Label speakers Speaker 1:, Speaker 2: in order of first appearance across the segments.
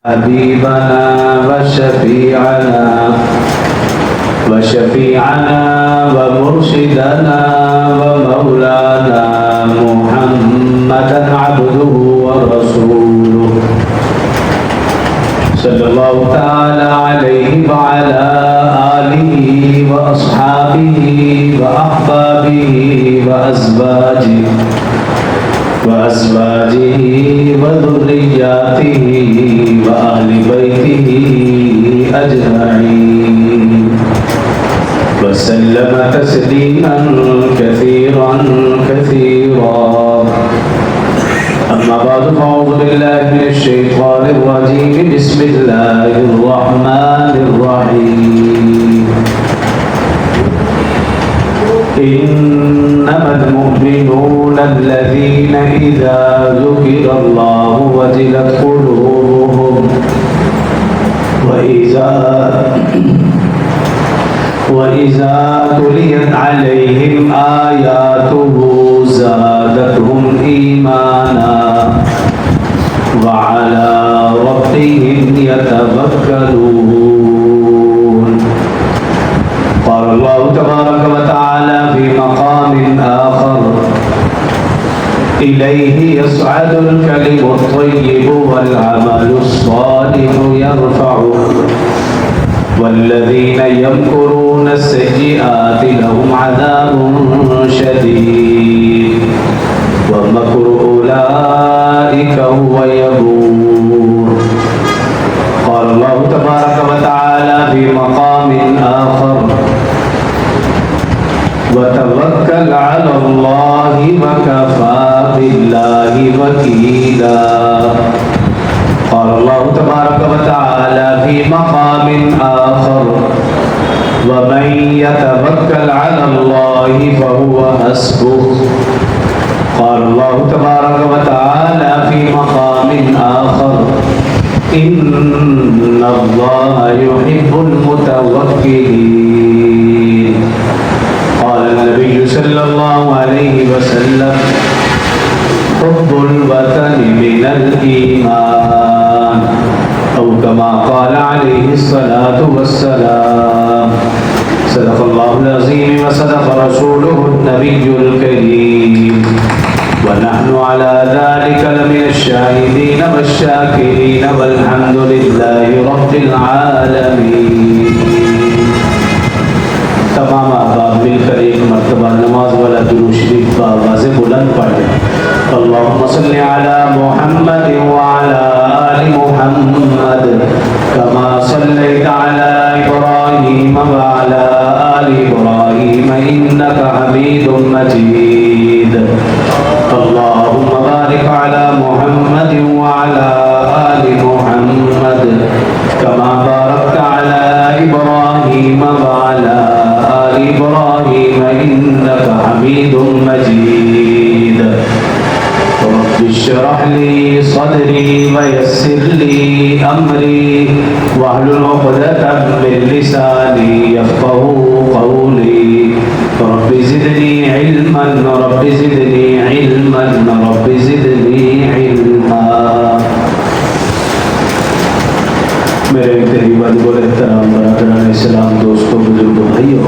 Speaker 1: حبيبنا وشفيعنا ومرشدنا ومولانا محمدا عبده ورسوله صلى الله تعالى عليه وعلى آله وأصحابه وأحبابه وأزواجه وذرياته وأهل بيته أجمعين وسلم تسليما كثيرا أما بعد فأعوذ بالله من الشيطان الرجيم بسم الله الرحمن الرحيم إنما المؤمنون الذين إذا ذكر الله وجلت قلوبهم وإذا تليت عليهم آياته زادتهم إيمانا وعلى ربهم يتوكلون. قال الله تبارك وتعالى في مقام آخر: إليه يصعد الكلم الطيب والعمل الصالح يرفعه والذين يمكرون السيئات لهم عذاب شديد ومكر أولئك هو يبور. قال الله تبارك وتعالى في مقام آخر: وتوكل على الله وكفى بالله وكيلا. قال الله تبارك وتعالى في مقام آخر: ومن يتوكل على الله فهو حسبه. قال الله تبارك وتعالى في مقام آخر: إن الله يحب المتوكلين. قال النبي صلى الله عليه وسلم: حب الوطن من الإيمان، أو كما قال عليه الصلاة والسلام. صدق الله العظيم وصدق رسوله النبي الكريم، ونحن على ذلك لمن الشاهدين والشاكرين والحمد لله رب العالمين. تمام احباب مل کر ایک مرتبہ نماز والا درود شریف کا آواز بلند پڑھیں: اللهم صل على محمد وعلى آل محمد كما صليت على إبراهيم وعلى آل إبراهيم إنك حميد مجيد. اللهم بارك على محمد وعلى آل محمد كما باركت على إبراهيم وعلى آل إبراهيم إنك حميد مجيد. رب اشرح لي صدري ويسر لي أمري واحلل عقدة من لساني يفقهوا قولي. رب زدني علما رب زدني علما رب زدني علما. میرے قریب ادب و احترام برادران اسلام، دوستوں، بزرگوں، بھائیوں،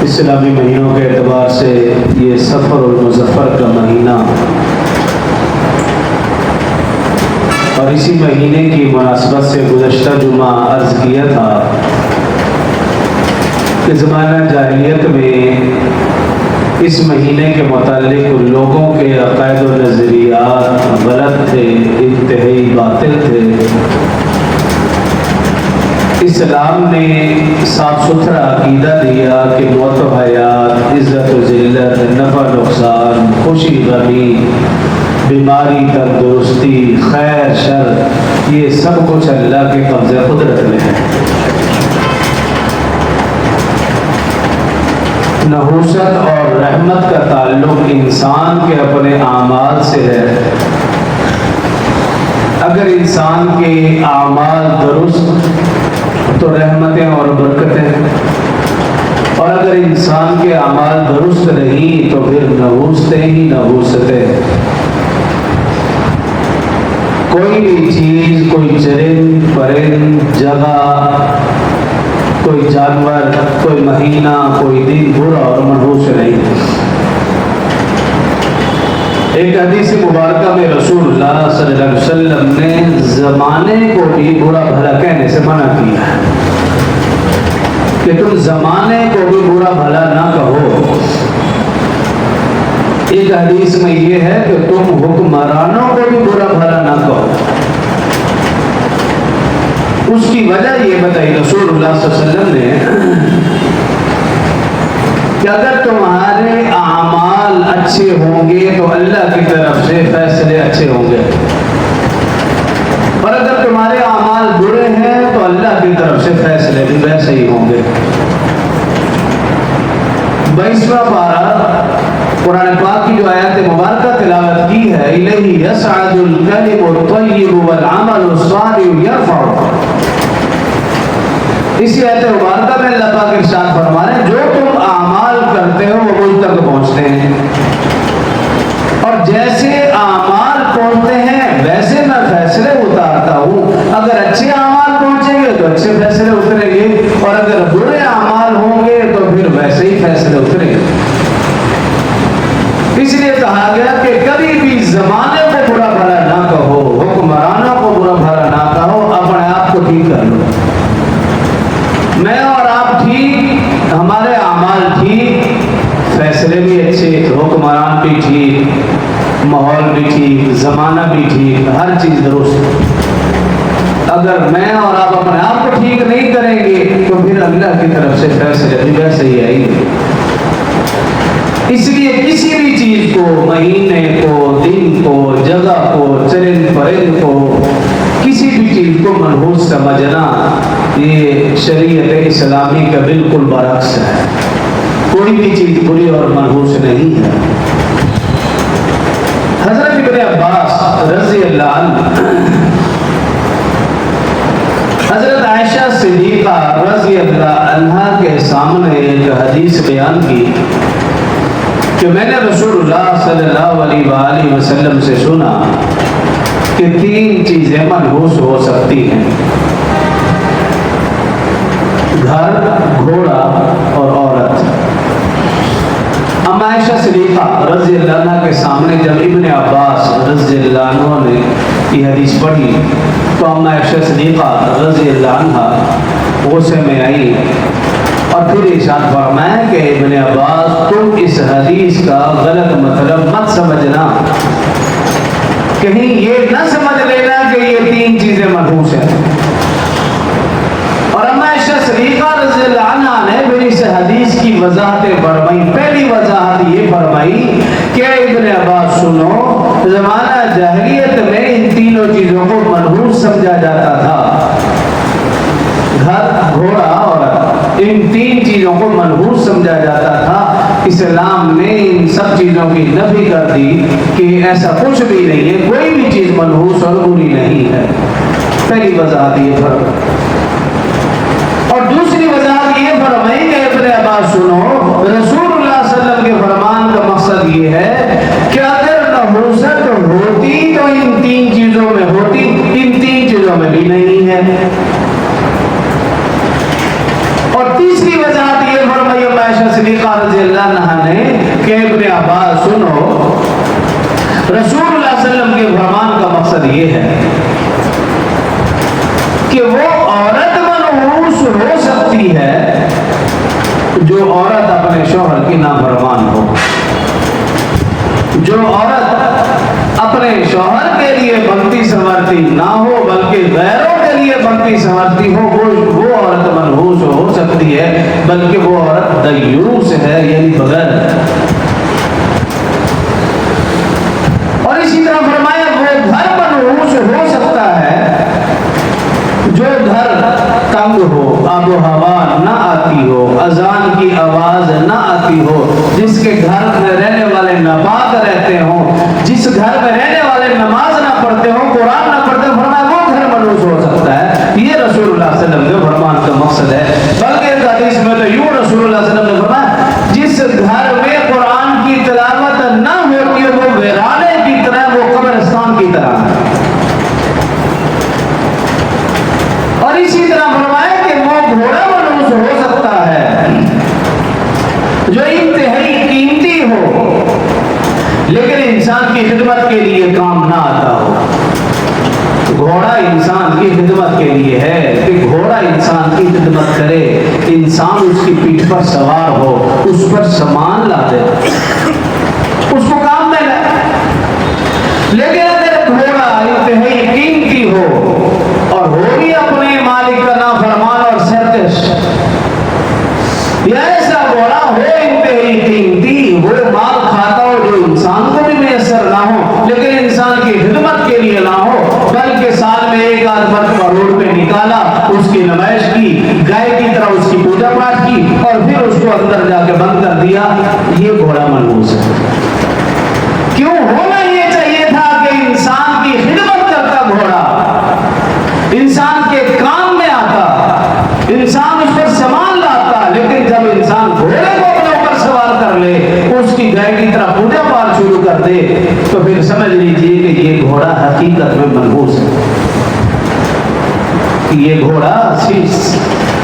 Speaker 1: اسلامی مہینوں کے اعتبار سے یہ سفر المظفر کا مہینہ اور اسی مہینے کی مناسبت سے گزشتہ جمعہ عرض کیا تھا کہ زمانہ جاہلیت میں اس مہینے کے متعلق لوگوں کے عقائد و نظریات غلط تھے، انتہائی باطل تھے. اسلام نے صاف ستھرا عقیدہ دیا کہ موت و حیات، عزت و ذلت، نفع نقصان، خوشی غمی، بیماری تندرستی، خیر شر، یہ سب کچھ اللہ کے قبضہ قدرت میں ہے. نحوست اور رحمت کا تعلق انسان کے اپنے اعمال سے ہے. اگر انسان کے اعمال درست تو رحمتیں اور برکتیں، اور اگر انسان کے اعمال درست نہیں تو پھر نحوستیں ہی نحوستیں. کوئی بھی چیز، کوئی چرند پرند، جگہ، کوئی جانور، کوئی مہینہ، کوئی دن برا اور منحوس نہیں۔ ایک حدیث مبارکہ میں رسول اللہ صلی اللہ علیہ وسلم نے زمانے کو بھی برا بھلا کہنے سے منع کیا ہے کہ تم زمانے کو بھی برا بھلا نہ کہو۔ ایک حدیث میں یہ ہے کہ تم حکمرانوں کو بھی برا بھلا نہ کہو۔ اس کی وجہ یہ بتائی رسول اللہ صلی اللہ علیہ وسلم نے کہ اگر تمہارے اعمال اچھے ہوں گے تو اللہ کی طرف سے فیصلے اچھے ہوں گے، اور اگر تمہارے اعمال برے ہیں تو اللہ کی طرف سے فیصلے بھی ویسے ہی ہوں گے۔ 22واں پارہ قرآن پاک کی جو آیات مبارکہ تلاوت کی ہے، الیہ یصعد الکلم الطیب والعمل الصالح یرفعہ، اسی آیت مبارکہ میں اللہ پاک ارشاد فرما رہے ہیں جو تم اعمال کرتے ہو وہ مجھ تک پہنچتے ہیں، اور جیسے اعمال پہنچتے ہیں ویسے میں فیصلے اتارتا ہوں۔ اگر اچھے اعمال پہنچیں گے تو اچھے فیصلے اتریں گے، اور اگر برے اعمال ہوں گے تو پھر ویسے ہی فیصلے اتریں گے۔ اس لیے کہا گیا کہ کبھی بھی زمانے کو برا بھلا نہ کہو، حکمرانوں کو برا بھلا نہ کہو، اپنے آپ کو ٹھیک کر لو۔ میں اور آپ ٹھیک، ہمارے اعمال ٹھیک، فیصلے بھی اچھے، حکمران بھی ٹھیک، ماحول بھی ٹھیک، زمانہ بھی ٹھیک، ہر چیز درست۔ اگر میں اور آپ اپنے آپ کو ٹھیک نہیں کریں گے تو پھر اللہ کی طرف سے فیصلے بھی ویسے ہی آئیں گے۔ اس لیے کسی بھی چیز کو، مہینے کو، دن کو، جگہ کو، چرند پرند کو، کسی بھی چیز کو منحوس سمجھنا یہ شریعت اسلامی کا بالکل برعکس ہے۔ کوئی بھی چیز بری اور منحوس نہیں ہے۔ حضرت ابن عباس رضی اللہ عنہ حضرت عائشہ صدیقہ رضی اللہ عنہا کے سامنے ایک حدیث بیان کی کہ میں نے رسول اللہ صلی اللہ علیہ وآلہ وسلم سے سنا کہ 3 چیزیں منحوس ہو سکتی ہیں: گھر، گھوڑا اور عورت۔ اما عائشہ صدیقہ رضی اللہ عنہ کے سامنے جب ابن عباس رضی اللہ عنہ نے یہ حدیث پڑھی تو اما عائشہ صدیقہ رضی اللہ عنہ غصے میں آئی اور پھر ارشاد فرمایا کہ ابن عباس تم اس حدیث کا غلط مطلب مت سمجھنا، کہیں یہ نہ سمجھ لینا کہ یہ 3 چیزیں منحوس ہیں۔ اور اما عائشہ صدیقہ رضی اللہ عنہ نے پھر اس حدیث کی وضاحتیں فرمائی۔ پہلی وضاحت یہ فرمائی کہ ابن عباس سنو، زمانہ جاہلیت میں ان تینوں چیزوں کو منحوس سمجھا جاتا تھا، گھر، گھوڑا اور ان 3 چیزوں کو منحوس سمجھا جاتا تھا۔ اسلام نے ان سب چیزوں کی نفی کر دی کہ ایسا کچھ بھی نہیں ہے، کوئی بھی چیز منحوس اور بری نہیں ہے۔ پہلی وضاحت یہ فرق۔ اور دوسری وضاحت یہ فرمائی کہ ابن عباس سنو، رسول اللہ صلی اللہ علیہ وسلم کے فرمان کا مقصد یہ ہے کہ اگر نحوست ہوتی تو ان 3 چیزوں میں ہوتی، ان 3 چیزوں میں بھی نہیں ہے۔ اور تیسری وضاحت یہ فرمائی اما عائشہ صدیقہ رضی اللہ عنہا نے کہ ابن عباس سنو، رسول اللہ صلی اللہ علیہ وسلم کے فرمان کا مقصد یہ ہے کہ وہ عورت منحوس ہو سکتی ہے جو عورت اپنے شوہر کی نافرمان ہو، جو عورت اپنے شوہر کے لیے بنتی سنورتی نہ ہو بلکہ غیروں کے لیے بنتی سنورتی ہو، وہ عورت منحوس ہو سکتی ہے، بلکہ وہ عورت دیوس ہے، یعنی بغیر۔ اور اسی طرح فرمایا وہ گھر منحوس ہو سکتا ہے جو گھر تنگ ہو، آب و ہوا نہ آتی ہو، اذان کی آواز نہ آتی ہو، جس کے گھر میں رہنے والے ناپاک رہتے ہوں، جس گھر میں رہنے والے نماز نہ پڑھتے ہوں، قرآن نہ پڑھتے ہوں، فرمایا وہ گھر منحوس ہو سکتا ہے۔ یہ رسول اللہ صلی اللہ علیہ وسلم کے فرمان کا مقصد ہے۔ بلکہ اس حدیث میں تو یوں رسول اللہ صلی اللہ علیہ وسلم نے فرمایا جس گھر میں خدمت کے لیے ہے کہ گھوڑا انسان کی خدمت کرے، انسان اس کی پیٹھ پر سوار ہو، اس پر سامان لا دے، اس کو کام میں لائے۔ لیکن اگر گھوڑا انتہائی قیمتی ہو اور ہو بھی اپنے مالک کا نافرمان اور سرکش، یا ایسا گھوڑا ہو انتہائی قیمتی، وہ مال کھاتا ہو جو انسان کو بھی میسر نہ ہو، لیکن انسان کی خدمت کے لیے نہ ہو، بلکہ سال میں ایک آدھ مرتبہ روڈ پہ نکالا، اس کی نمائش کی، گائے کی طرح اس کی پوجا پاٹ کی اور پھر اس کو اندر جا کے بند کر دیا، یہ گھوڑا منحوس ہے۔ کیوں ہونا یہ چاہیے تھا کہ انسان کی خدمت کرتا گھوڑا، انسان کے کام میں آتا، انسان اس پر سامان لاتا، لیکن جب انسان گھوڑے کو اپنے اوپر سوار کر لے، اس کی گائے کی طرح پوجا پاٹ شروع کر دے، تو پھر سمجھ لیجیے کہ یہ گھوڑا حقیقت میں منحوس ہے، کہ یہ گھوڑا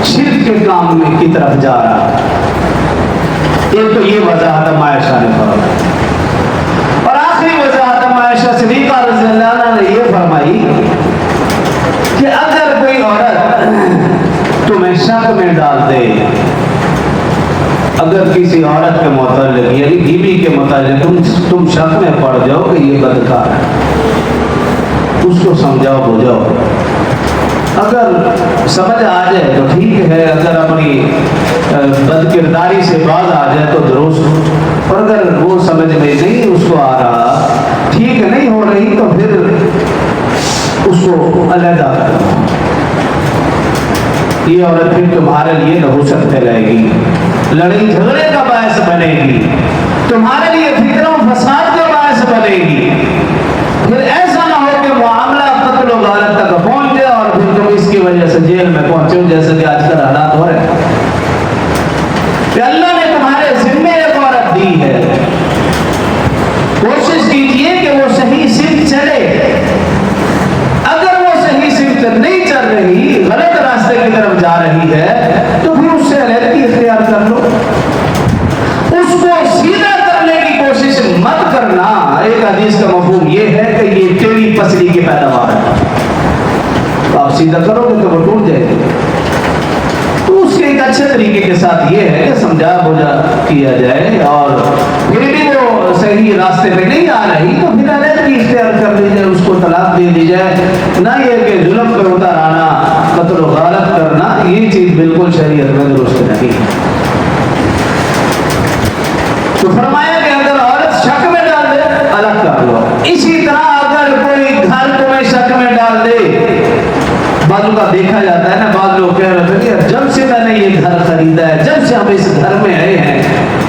Speaker 1: شرک کے کام میں کی طرف جا رہا ہے۔ ایک تو یہ وضاحت عائشہ نے فرمائی، اور آخری وضاحت عائشہ صدیقہ رضی اللہ عنہا نے یہ فرمائی کہ اگر کوئی عورت تمہیں شک میں ڈال دے، اگر کسی عورت کے متعلق یعنی بیوی کے متعلق تم شک میں پڑ جاؤ کہ یہ بدکار ہے، اس کو سمجھاؤ بجھاؤ، اگر سمجھ آ جائے تو ٹھیک ہے، اگر اپنی بد کرداری سے باز آ جائے تو درست، اور اگر وہ سمجھ میں نہیں اس کو آ رہا، ٹھیک نہیں ہو رہی، تو پھر اس کو علیحدہ کرو۔ یہ عورت پھر تمہارے لیے نحوست پھیلائے گی، لڑائی جھگڑے کا باعث بنے گی، تمہارے لیے فتنہ و فساد کا باعث بنے گی، پھر ایسا نہ ہو کہ معاملہ قتل و غارت تک پہنچ جائے اور پھر تم اس کی وجہ سے جیل میں پہنچو، جیسے کہ آج کل حالات ہو رہے ہیں کہ اللہ نے تمہارے ذمے ایک عورت دی ہے، کوشش کیجئے کہ وہ صحیح سمت چلے، اگر وہ صحیح سمت نہیں چل رہی، غلط راستے کی طرف جا رہی ہے، تو پھر اس سے علیحدگی اختیار کر لو، اس کو سیدھا کرنے کی کوشش مت کرنا۔ ایک حدیث کا مفہوم یہ ہے کہ یہ تیری پسلی کی پیداوار ہے، تو آپ سیدھا کرو گے تو وہ ٹوٹ جائے گی۔ تو اس کے ایک اچھے طریقے کے ساتھ یہ ہے کہ سمجھا بوجھا کیا جائے، اور پھر بھی وہ صحیح راستے پہ نہیں آ رہی تو پھر علیحدگی اختیار کر لی جائے، اس کو طلاق دے دی جائے، نہ یہ کہ ظلم پہ اتر آنا، قتل و غارت کرنا، یہ چیز بالکل شریعت میں درست نہیں۔ تو فرمایا کہ اگر عورت شک میں ڈال دے الگ کر لو۔ اسی طرح اگر کوئی گھر تمہیں شک میں ڈال دے، بعضوں کا دیکھا جاتا ہے نا، بعض لوگ کہہ رہے ہیں کہ جب سے میں نے یہ گھر خریدا ہے، جب سے ہم اس گھر میں آئے ہیں،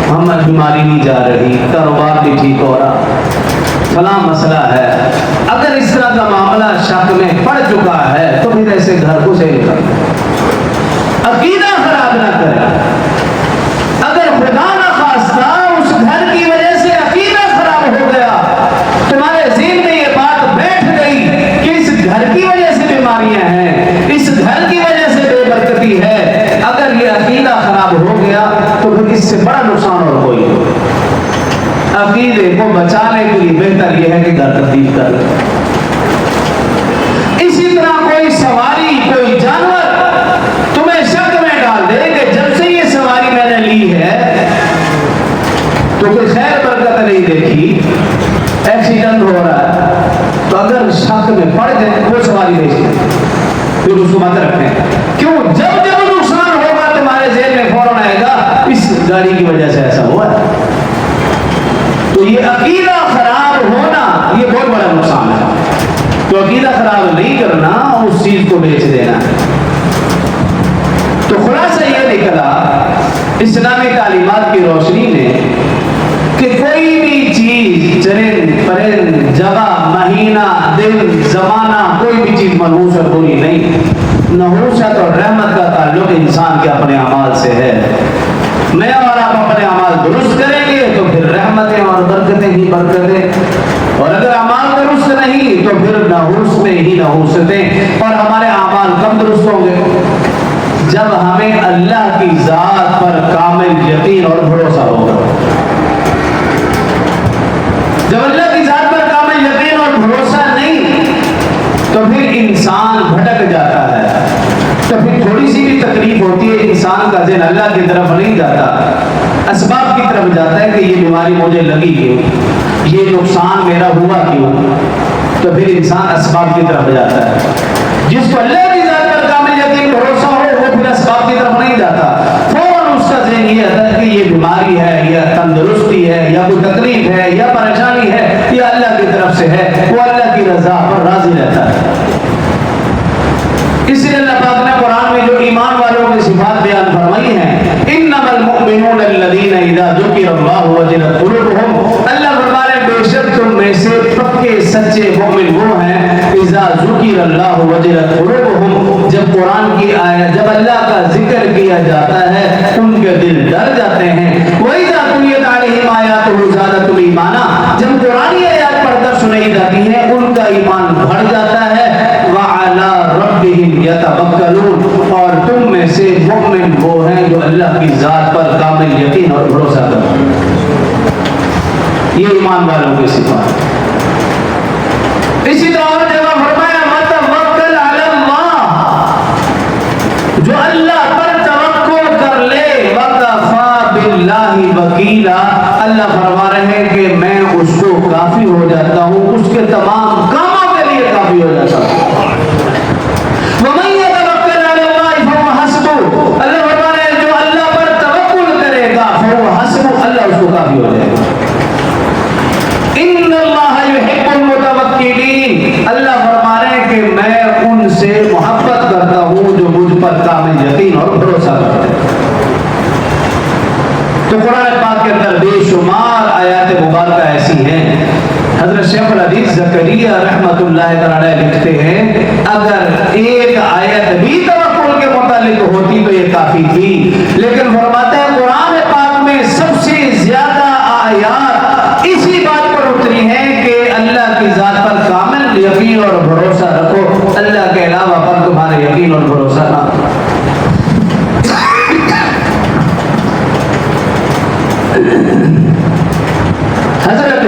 Speaker 1: ہمیں بیماری نہیں جا رہی، کاروبار بھی ٹھیک ہو رہا، فلاں مسئلہ ہے۔ اگر اس طرح کا معاملہ شک میں پڑ چکا ہے تو پھر ایسے گھر کو صحیح کر دو، عقیدہ خراب نہ کرے۔ اگر خدا نہ خواستہ اس گھر کی وجہ سے عقیدہ خراب ہو گیا، تمہارے ذہن میں یہ بات بیٹھ گئی کہ اس گھر کی وجہ سے بیماریاں ہیں، اس گھر کی وجہ سے بے برکتی ہے، اگر یہ عقیدہ خراب ہو گیا تو پھر اس سے بڑا نقصان اور کوئی نہیں۔ عقیدے کو بچانے کے لیے بہتر یہ ہے کہ گھر تبدیل کر لیں۔ اسی طرح کوئی سواری، کوئی جانور تمہیں شک میں ڈال دے کہ جب سے یہ سواری میں نے لی ہے تو کوئی خیر برکت نہیں دیکھی، ایکسیڈنٹ ہو رہا ہے، تو اگر شک میں پڑ جائے وہ سواری بیچ دیں، پھر اس کو مت رکھیں۔ کیوں؟ جب جب نقصان ہوگا تمہارے ذہن میں فوراً آئے گا اس گاڑی کی وجہ سے ایسا ہوا ہے۔ تو یہ عقیدہ خراب ہونا یہ بہت بڑا نقصان ہے، تو عقیدہ خراب نہیں کرنا، اس چیز کو بیچ دینا۔ تو خلاصہ یہ نکلا اسلامی تعلیمات کی روشنی میں کہ کوئی بھی چیز، چرند پرند، جگہ، مہینہ، دن، زمانہ، کوئی بھی چیز منحوس اور بری نہیں۔ نحوست اور رحمت کا تعلق انسان کے اپنے اعمال سے ہے۔ میں اور آپ اپنے اعمال درست کریں گے تو پھر رحمتیں اور برکتیں ہی برکتیں، اور اگر اعمال درست نہیں تو پھر نحوستیں ہی نحوستیں، اور ہمارے اعمال کب درست ہوں گے؟ جب ہمیں اللہ کی ذات پر کامل یقین اور بھروسہ ہوگا۔ جب اللہ کی ذات پر کامل یقین اور بھروسہ نہیں تو پھر انسان بھٹک جاتا کا ذہن اللہ کی طرف نہیں جاتا، اسباب کی طرف جاتا ہے کہ یہ بیماری مجھے لگی کیوں، یہ نقصان میرا ہوا کیوں، تو پھر انسان اسباب کی طرف جاتا ہے۔ جس کو اللہ کی ذات پر کامل یقین بھروسہ ہو وہ پھر اسباب کی طرف نہیں جاتا، فوراً اس کا ذہن یہ آتا ہے کہ یہ بیماری ہے یا تندرستی ہے یا کوئی تکلیف ہے یا پریشانی ہے یا اللہ کی طرف سے ہے، وہ اللہ کی رضا پر راضی رہتا ہے۔ اس لیے اللہ پاک نے قرآن میں جو ایمان والوں کی صفات بیان فرمائی ہیں، انما المؤمنون الذین اذا ذکر اللہ وجلت قلوبہم، اللہ فرما رہے بے شک تم میں سے پکے سچے مومن وہ ہیں اذا ذکر اللہ وجلت قلوبہم، جب قرآن کی آیت، جب اللہ کا ذکر کیا جاتا ہے ان کے دل ڈر جاتے ہیں، وَإِذَا تُلِيَتْ عَلَيْهِمْ آیَاتُهُ زَادَتْهُمْ ایمانا، جب قرآن آیات پڑھ کر سنائی جاتی ہیں ان کا ایمان بڑھ جاتا ہے، وَعَلَى رَبِّهِمْ يَتَوَكَّلُونَ، اور تم میں سے مومن وہ ہیں جو اللہ کی ذات پر کامل یقین اور بھروسہ کرتے ہیں۔ یہ ایمان والوں کی صفات۔ اسی طرح اور جگہ فرمایا وَتَوَكَّلْ عَلَى اللَّهِ، جو اللہ پر توکل کر لے، وَكَفَى بِاللَّهِ وَكِيلًا، اللہ فرما رہے ہیں کہ میں اس کو کافی ہو جاتا ہوں، اس کے تمام کاموں کے لیے کافی ہو جاتا ہوں۔ وَمَن يَتَوَكَّلْ عَلَى اللَّهِ فَهُوَ حَسْبُهُ، اللہ فرما رہے ہیں جو اللہ پر توکل کرے گا فَهُوَ حَسْبُهُ، اللہ اس کو کافی ہو جائے گا۔ ان اللہ یحب المتوکلین، اللہ فرما رہے ہیں کہ میں ان سے محبت کرتا ہوں جو مجھ پر کامل یقین اور بھروسہ کرتے ہیں۔ تو قرآن پاک کے اندر بے شمار آیات مبارکہ ایسی ہیں، حضرت شیخ الحدیث زکریا رحمۃ اللہ علیہ لکھتے ہیں اگر ایک آیت بھی توکل کے متعلق ہوتی تو یہ کافی تھی، لیکن فرماتے ہیں قرآن پاک میں سب سے زیادہ آیات اسی بات پر اتری ہیں کہ اللہ کی ذات پر کامل یقین اور بھروسہ رکھو، اللہ کے علاوہ پر تمہارے یقین اور بھروسہ نہ ہو۔ حضرت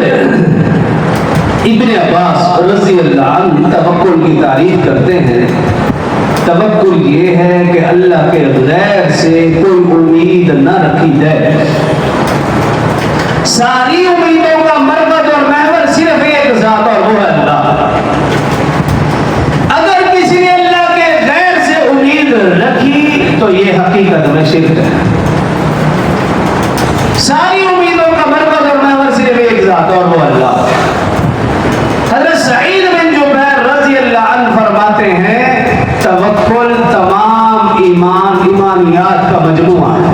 Speaker 1: ابن عباس رضی اللہ عنہ توکل کی تعریف کرتے ہیں، توکل یہ ہے کہ اللہ کے غیر سے کوئی امید نہ رکھی جائے، ساری امیدوں کا مرکز اور محور صرف ایک ذات اور وہ ہے اللہ۔ اگر کسی نے اللہ کے غیر سے امید رکھی تو یہ حقیقت میں شرک ہے۔ ساری امیدوں کا مرکز اور محور صرف ایک ذات اور وہ اللہ۔ حضرت سعید بن جبیر رضی اللہ عنہ فرماتے ہیں توکل تمام ایمانیات کا مجموعہ ہے۔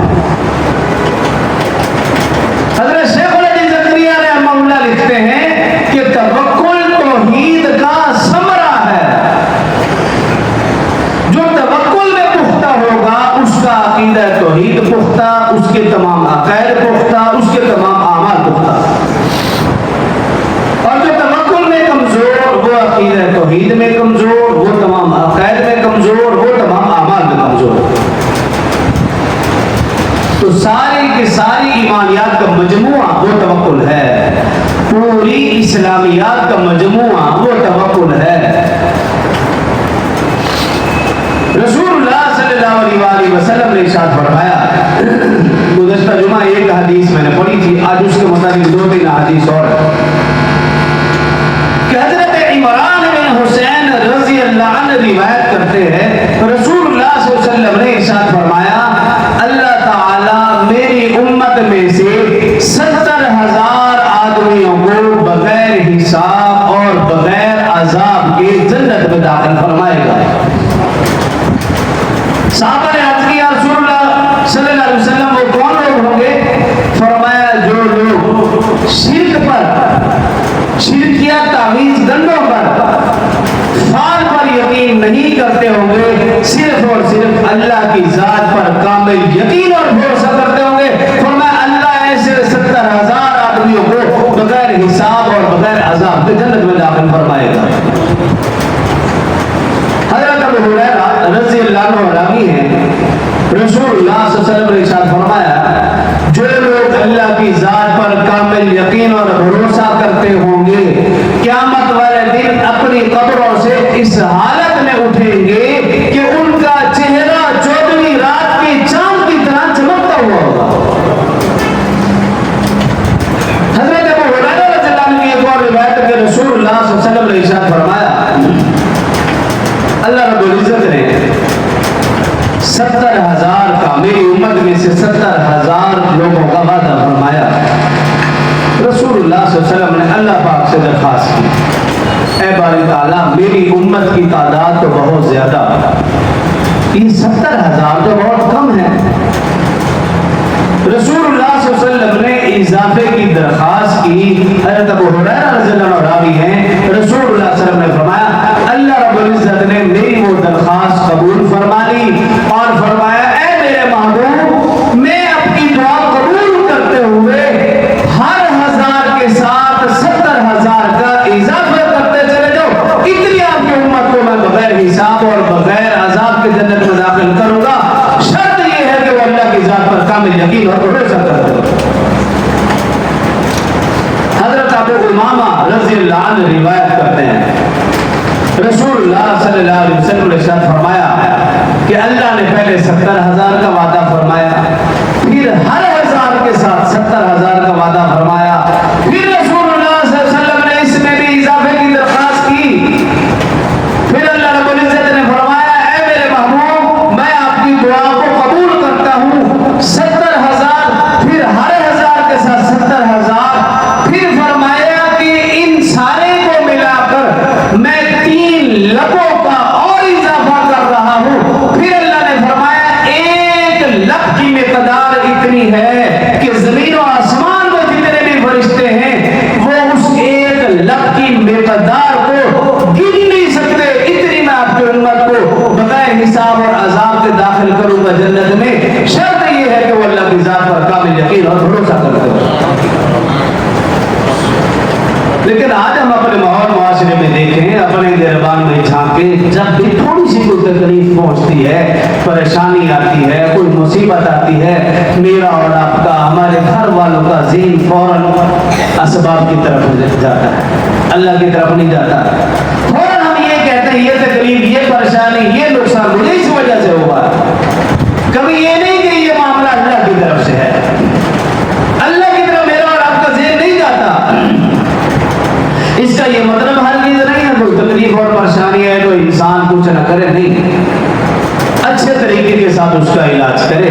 Speaker 1: حضرت شیخ الحدیث زکریا رحمہ اللہ لکھتے ہیں کہ توکل توحید کا ثمرہ ہے، جو توکل میں پختہ ہوگا اس کا عقیدہ توحید پختہ، اس کے تمام عقائد پختہ، اس کے تمام اعمال پختہ، اور جو توکل میں کمزور وہ عقیدہ توحید میں کمزور، وہ تمام عقائد میں کمزور، وہ تمام اعمال میں کمزور۔ تو ساری کی ساری ایمانیات کا مجموعہ وہ توکل ہے، پوری اسلامیات کا مجموعہ وہ توکل ہے۔ رسول اللہ صلی اللہ علیہ وسلم نے ارشاد فرمایا، گزشتہ جمعہ ایک حدیث میں نے پڑھی تھی، آج اس کے مطابق 2-3 حدیث اور کہ حضرت عمران بن حسین رضی اللہ عنہ روایت کرتے ہیں رسول اللہ صلی اللہ علیہ وسلم نے ارشاد فرمایا اللہ تعالی میری امت میں سے 70,000 آدمیوں کو بغیر حساب اور بغیر عذاب کے جنت میں داخل فرمائے گا۔ صحابہ نے عرض کیا رسول اللہ صلی اللہ علیہ وسلم وہ کون لوگ ہوں گے؟ فرمایا جو لوگ شرک پر، شرکیات تعویذ گنڈوں پر، فال پر یقین نہیں کرتے ہوں گے، صرف اور صرف اللہ کی ذات پر کامل یقین اور بھروسہ کرتے ہوں گے، فرمایا اللہ ایسے 70,000 آدمیوں کو بغیر حساب اور بغیر عذاب کے جنت میں داخل فرمائے گا۔ حضرت ابو ہریرہ رضی اللہ عنہ راوی ہیں رسول اللہ صلی اللہ علیہ وسلم نے ارشاد فرمایا جو لوگ اللہ کی ذات پر کامل یقین اور بھروسہ کرتے ہوں گے قیامت والے دن اپنی قبروں سے اس حالت میں اٹھیں گے کہ ان کا چہرہ 14ویں رات کے چاند کی طرح 70,000 کا, میری امت میں سے 70,000 لوگوں کا وعدہ فرمایا۔ رسول اللہ صلی اللہ علیہ وسلم نے اللہ پاک سے درخواست کی، اے باری تعالیٰ میری امت کی تعداد تو بہت زیادہ، یہ 70,000 تو بہت کم ہے۔ رسول اللہ صلی اللہ علیہ وسلم نے اضافے کی درخواست کی۔ حضرت ابو ہریرہ رضی اللہ عنہ راوی ہیں، رسول اللہ صلی اللہ علیہ وسلم نے فرمایا اللہ رب العزت نے میری وہ درخواست قبول فرما لی اور فرمایا اے میرے محبوب، میں آپ کی دعا قبول کرتے ہوئے ہر 1000 کے ساتھ 70,000 کا اضافہ کرتے چلے جاؤ، اتنی آپ کی امت کو میں بغیر حساب اور بغیر عذاب کے جنت میں داخل کروں گا، شرط یہ ہے کہ وہ اللہ کی ذات پر کامل یقین اور بھروسہ کرتے ہو۔ حضرت ابو امامہ رضی اللہ عنہ روایت کرتے ہیں، رسول اللہ صلی اللہ علیہ وسلم نے ارشاد فرمایا کہ اللہ نے پہلے 70,000 کا وعدہ فرمایا، پھر ہر 1000 کے ساتھ 70,000 کا وعدہ فرمایا، پھر رسول اللہ صلی اللہ علیہ وسلم نے اس میں بھی اضافے کی درخواست کی، پھر اللہ رب العزت نے فرمایا اے میرے محبوب میں آپ کی دعا کو قبول کرتا ہوں، 70,000، پھر ہر 1000 کے ساتھ 70,000، پھر فرمایا کہ ان سارے کو ملا کر میں 3 لکھوں کا اور اضافہ کر رہا ہوں، پھر اللہ نے فرمایا 1 لکھ کی مقدار اتنی ہے کہ زمین و آسمان میں جتنے بھی فرشتے ہیں وہ اس 1 لکھ کی مقدار کو گن نہیں سکتے، اتنی میں آپ کی امت کو بغیر حساب اور عذاب کے داخل کروں گا جنت میں، شرط یہ ہے کہ وہ اللہ کی ذات پر کامل یقین اور بھروسہ کرتے ہو۔ لیکن آج ہم اپنے ماحول معاشرے میں دیکھیں، اپنے گربان میں جھانکیں، جب بھی تھوڑی سی کوئی تکلیف پہنچتی ہے، پریشانی آتی ہے، کوئی مصیبت آتی ہے، میرا اور آپ کا، ہمارے گھر والوں کا ذہن فوراً اسباب کی طرف جاتا ہے، اللہ کی طرف نہیں جاتا۔ فوراً ہم یہ کہتے ہیں یہ تکلیف، یہ پریشانی، یہ نقصان مجھے اس وجہ سے ہوا، کبھی یہ نہیں کہ یہ معاملہ اللہ کی طرف سے ہے، اللہ کی طرف میرا اور آپ کا ذہن نہیں جاتا۔ اس کا یہ مطلب ہر چیز نہیں ہے کوئی تکلیف اور پریشانی ہے تو انسان کچھ نہ کرے، نہیں، اچھے طریقے کے ساتھ اس کا علاج کرے،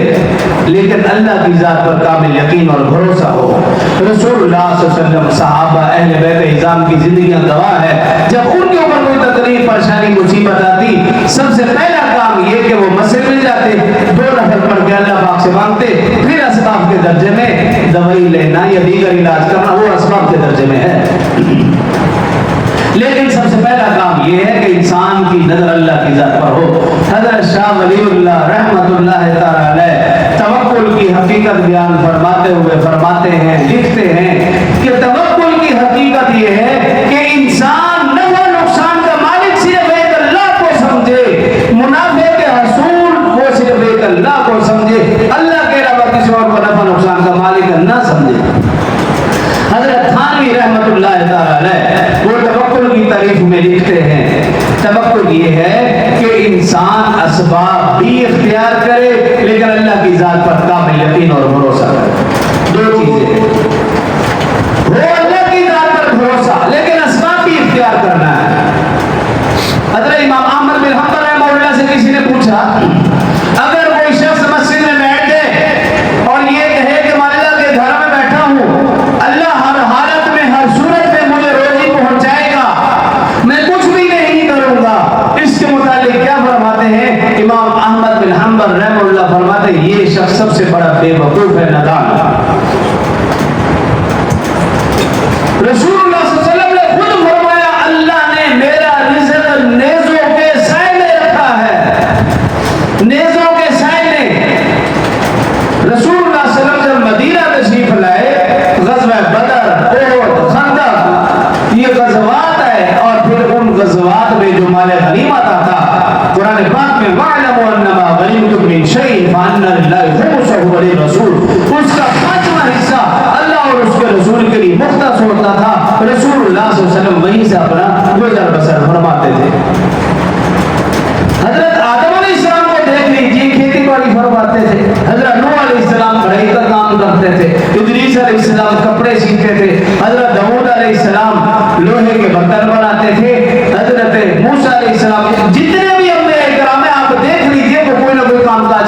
Speaker 1: لیکن اللہ کی ذات پر کامل یقین اور بھروسہ ہو۔ رسول اللہ صلی اللہ علیہ وسلم، صحابہ، اہل بیت اعظام کی زندگیاں گواہ ہے، جب ان کے اوپر کوئی تکلیف، پریشانی، مصیبت آتی، سب سے پہلا کام یہ کہ وہ مسجد میں جاتے، 2 رکعت پڑھ کے اللہ پاک سے مانگتے، پھر اسباب کے درجے میں دوائی لینا یا دیگر علاج کرنا وہ اسباب کے درجے میں ہے، لیکن سب سے پہلا کام یہ ہے کہ انسان کی نظر اللہ کی ذات پر ہو۔ حضرت شاہ ولی اللہ رحمۃ اللہ تعالی علیہ توکل کی حقیقت بیان فرماتے ہوئے فرماتے ہیں، لکھتے ہیں کہ توکل کی حقیقت یہ ہے کہ انسان نفع نقصان کا مالک صرف ایک اللہ کو سمجھے، منافع کے حصول کو صرف ایک اللہ کو سمجھے، اللہ کے علاوہ کسی اور کو نفع نقصان کا مالک نہ سمجھے۔ حضرت تھانوی رحمۃ اللہ تعالی علیہ وہ توکل کی تعریف میں لکھتے ہیں، توکل یہ ہے کہ انسان اسباب بھی اختیار کرے لیکن اللہ کی ذات پر کامل یقین اور بھروسہ کرے۔ 2 چیزیں، وہ اللہ کی ذات پر بھروسہ لیکن اسباب بھی اختیار کرنا ہے۔ حضرت امام احمد بن حنبل رحمہ اللہ سے کسی نے پوچھا اگر کوئی شخص مسجد میں بیٹھ جائے اور یہ کہے کہ میں اللہ کے گھر میں بیٹھا ہوں، اللہ ہر حالت میں ہر صورت میں مجھے روزی پہنچائے گا، میں کچھ بھی نہیں کروں گا، اس کے متعلق کیا فرماتے ہیں امام احمد بن حنبل رحمہ اللہ؟ فرماتے ہیں یہ شخص سب سے بڑا بے وقوف ہے، نادان۔ رسول اللہ صلی اللہ علیہ وسلم نے خود فرمایا اللہ نے میرا رزق نیزوں کے سائے میں رکھا ہے، نیزوں کے سائے میں۔ رسول اللہ صلی اللہ علیہ وسلم مدینہ تشریف لائے، غزوہ بدر، احد، خندق، یہ غزوات ہے، اور پھر ان غزوات میں جو مال غنیمت آتا، قرآن پاک میں وَاعْلَمُوا أَنَّمَا غَنِمْتُم مِّن شَيْءٍ فَأَنَّ لِلَّهِ خُمُسَهُ وَلِلرَّسُولِ، اس کا 5واں حصہ اللہ اور اس کے رسول کے لیے مختص ہوتا تھا۔ رسول اللہ صلی اللہ علیہ وسلم وہیں سے اپنا گزر بسر فرماتے تھے۔ حضرت آدم علیہ السلام کو دیکھ لیجیے، کھیتی باڑی فرماتے تھے، حضرت نوح علیہ السلام بڑھئی کا کام کرتے تھے، ادریس علیہ السلام کپڑے سیتے تھے، حضرت داؤد علیہ السلام لوہے کے برتن بناتے تھے، حضرت موسیٰ علیہ السلام، جتنے بھی انبیاء کرام ہیں آپ دیکھ لیجیے وہ کوئی نہ کوئی کام کاج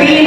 Speaker 1: 3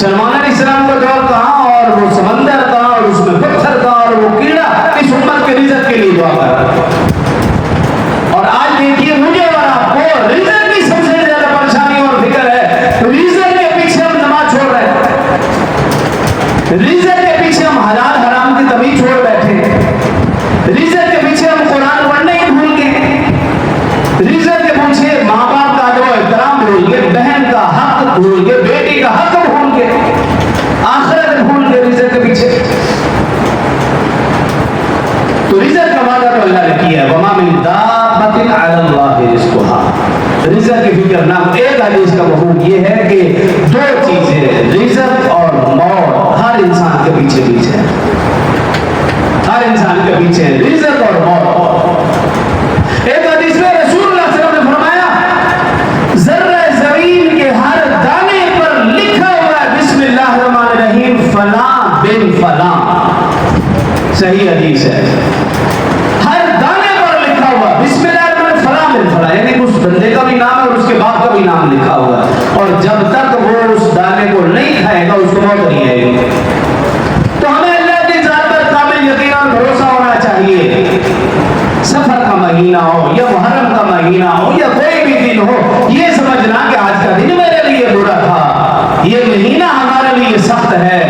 Speaker 1: سلمان علیہ السلام کا دور کہاں اور وہ سمندر کہاں اور اس میں پتھر کہاں اور وہ کیڑا اس امت کے رزق کے لیے دعا کر رہا ہے۔ اور آج دیکھیے مجھے اور آپ کو رزق کی سب سے زیادہ پریشانی اور فکر ہے، رزق کے پیچھے ہم نماز چھوڑ رہے ہیں، رزق کے پیچھے ہم حلال حرام کی تمیز چھوڑ بیٹھے، رزق کے پیچھے ہم قرآن پڑھنے ہی بھول گئے، رزق کے پیچھے ماں باپ کا ادب و احترام بھول گئے، بہن کا حق بھول گئے، بیٹی کا حق بھول گئے، آخرت بھول گئے رزق کے پیچھے۔ تو رزق کا وعدہ تو اللہ نے کیا ہے، وَمَا مِن دَابَّةٍ عَلَى اللَّهِ رِزْقُهَا، رزق کی فکر نہ ہو۔ ایک حدیث کا مفہوم یہ ہے کہ دو چیزیں رزق اور موت ہر انسان کے پیچھے پیچھے ہے، ہر انسان کے پیچھے ہے رزق اور موت۔ ایک حدیث میں رسول اللہ صلی اللہ علیہ وسلم نے فرمایا ذرہ زمین کے ہر دانے پر لکھا ہوا ہے بسم اللہ الرحمن الرحیم فلاں بن فلاں، صحیح حدیث ہے، ہر دانے پر لکھا ہوا بسم اللہ الرحمن فلاں بن فلاں، یعنی اس بندے کا بھی نام ہے اور اس کے باپ کا بھی نام لکھا ہوا ہے، اور جب تک وہ اس دانے کو نہیں کھائے گا اس کو موت نہیں آئے گی۔ تو ہمیں اللہ کی ذات پر کامل یقین اور بھروسہ ہونا چاہیے، سفر کا مہینہ ہو یا محرم کا مہینہ ہو یا کوئی بھی دن ہو، یہ سمجھنا کہ آج کا دن میرے لیے برا تھا، یہ مہینہ ہمارے لیے سخت ہے،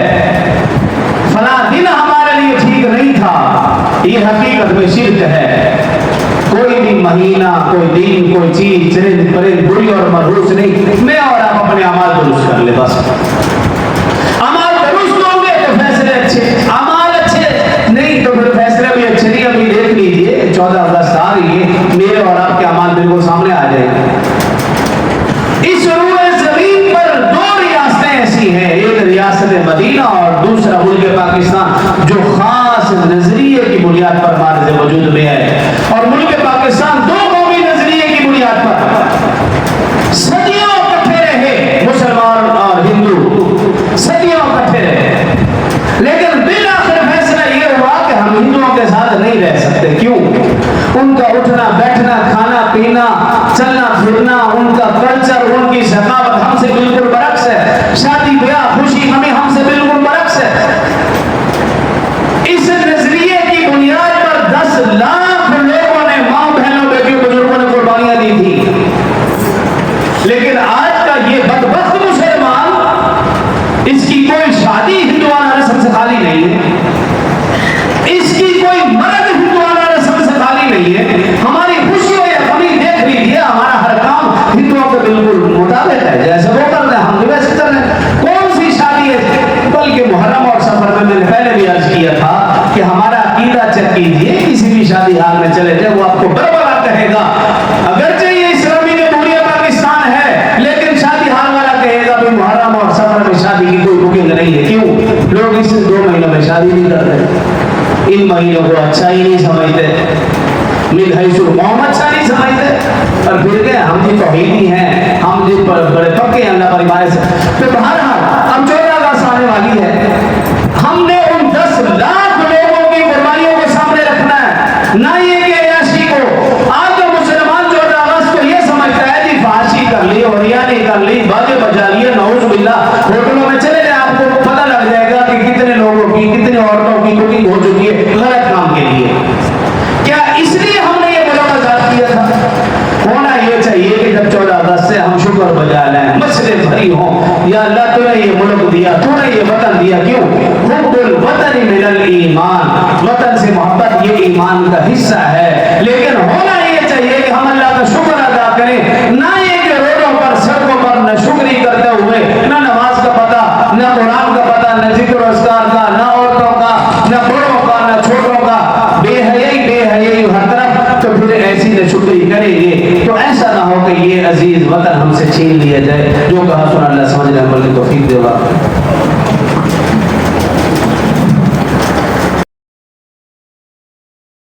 Speaker 1: فلاں دن ہمارے لیے ٹھیک نہیں تھا، یہ حقیقت میں شرک ہے۔ کوئی بھی مہینہ، کوئی دن، کوئی چیز چرند پرند بری اور مرحوس نہیں، میں اور آپ اپنے اعمال درست کر لیں بس، اعمال درست ہوں گے تو فیصلے اچھے، اعمال اچھے نہیں تو پھر فیصلے بھی اچھے نہیں۔ ابھی دیکھ لیجئے 14 اگست آ رہی ہے، میرے اور آپ کے اعمال بالکل سامنے آ جائیں گے۔ اس روئے زمین پر دو ریاستیں ایسی ہیں، ایک ریاست مدینہ اور دوسرا ملک پاکستان، جو خاص نظریے کی بنیاد پر ہمارے وجود میں ہے، اور ملک پاکستان دو قومی نظریے کی بنیاد پر صدیوں اکٹھے رہے، مسلمان اور ہندو صدیوں اکٹھے رہے، لیکن بالآخر فیصلہ یہ ہوا کہ ہم ہندوؤں کے ساتھ نہیں رہ سکتے۔ کیوں؟ ان کا اٹھنا بیٹھنا کھانا پینا چلنا پھرنا، ان کا کلچر، ان کی ثقافت ہم سے بالکل برعکس ہے، شادی بیاہ خوشی ہمیں ہم سے بالکل برعکس ہے۔ اس نظریے کی بنیاد پر 10 لاکھ لوگوں نے، ماں بہنوں بیٹیوں بزرگوں نے قربانیاں دی تھی، لیکن آج کا یہ بدبخت مسلمان، اس کی کوئی شادی ہندوانہ رسم سے خالی نہیں ہے، اس کی کوئی مرد ہندوانہ رسم سے خالی نہیں ہے، ہماری خوشی ہو یا غمی دیکھ لیجیے، ہمارا ہر کام ہندوؤں کے بالکل مطابق ہے، جیسے وہ کر رہے ہیں ہم بھی ویسے کر رہے ہیں۔ کون سی شادی ہے؟ بلکہ محرم اور سفر میں نے پہلے بھی عرض کیا تھا کہ ہمارا عقیدہ چیک کیجیے، کسی بھی شادی حال میں چلے جائے وہ آپ کو بربرا کہے گا، اگرچہ یہ اسلامی جمہوریہ پاکستان ہے لیکن شادی حال والا کہے گا بھی محرم اور سفر میں شادی کی کوئی بکنگ نہیں ہے۔ کیوں؟ لوگ اس 2 مہینوں میں شادی نہیں کرتے، ان مہینوں کو اچھا ہی نہیں سمجھتے، من حیث القوم اچھا نہیں سمجھتے، اور پھر کہ ہم جی توحیدی ہیں، ہم جی بڑے پکے ہیں اللہ پر ایمان سے۔ تو بہرحال اب 14 اگست آنے والی ہے، ہم نے ان 10 لاکھ لوگوں کی قربانیوں کو سامنے رکھنا ہے، نہ یہ کہ عیاشی کو۔ آج جو مسلمان 14 اگست کو یہ سمجھتا ہے جی فحاشی کر لی، اوریانی کر لی، باجے بجا لیے، نعوذ باللہ، ہوٹلوں میں چلے جائیں آپ کو پتہ لگ جائے گا کہ کتنے لوگوں کی، کتنے عورتوں کی کوکنگ ہو چکی ہے غلط کام کے لیے۔ کیا اس لیے ہم نے یہ ملک آزاد کیا تھا؟ ہونا یہ چاہیے کہ جب 14 اگست سے ہم شکر بجا لیں، مسجدیں بھری ہوں، یا اللہ تو نے یہ ملک دیا، تو نے یہ وطن دیا۔ کیوں؟ حب الوطن من الایمان، وطن سے محبت یہ ایمان کا حصہ ہے، لیکن ہونا یہ چاہیے کہ ہم اللہ کا شکر ادا کریں، نہ یہ کہ روڈوں پر سڑکوں پر نہ شکری کرتے ہوئے، نہ نماز کا پتہ، نہ قرآن کا پتہ، نہ ذکر و اذکار کا، نہ عورتوں کا، نہ بڑوں کا، نہ چھوٹوں کا، بے حیائی ہر طرف، تو پھر ایسی نہ شکری کریں گے تو ایسا نہ ہو کہ یہ عزیز وطن ہم سے چھین لیا جائے۔ جو کہا سنا اللہ سمجھ رہے ہیں، بلکہ توفیق دے گا۔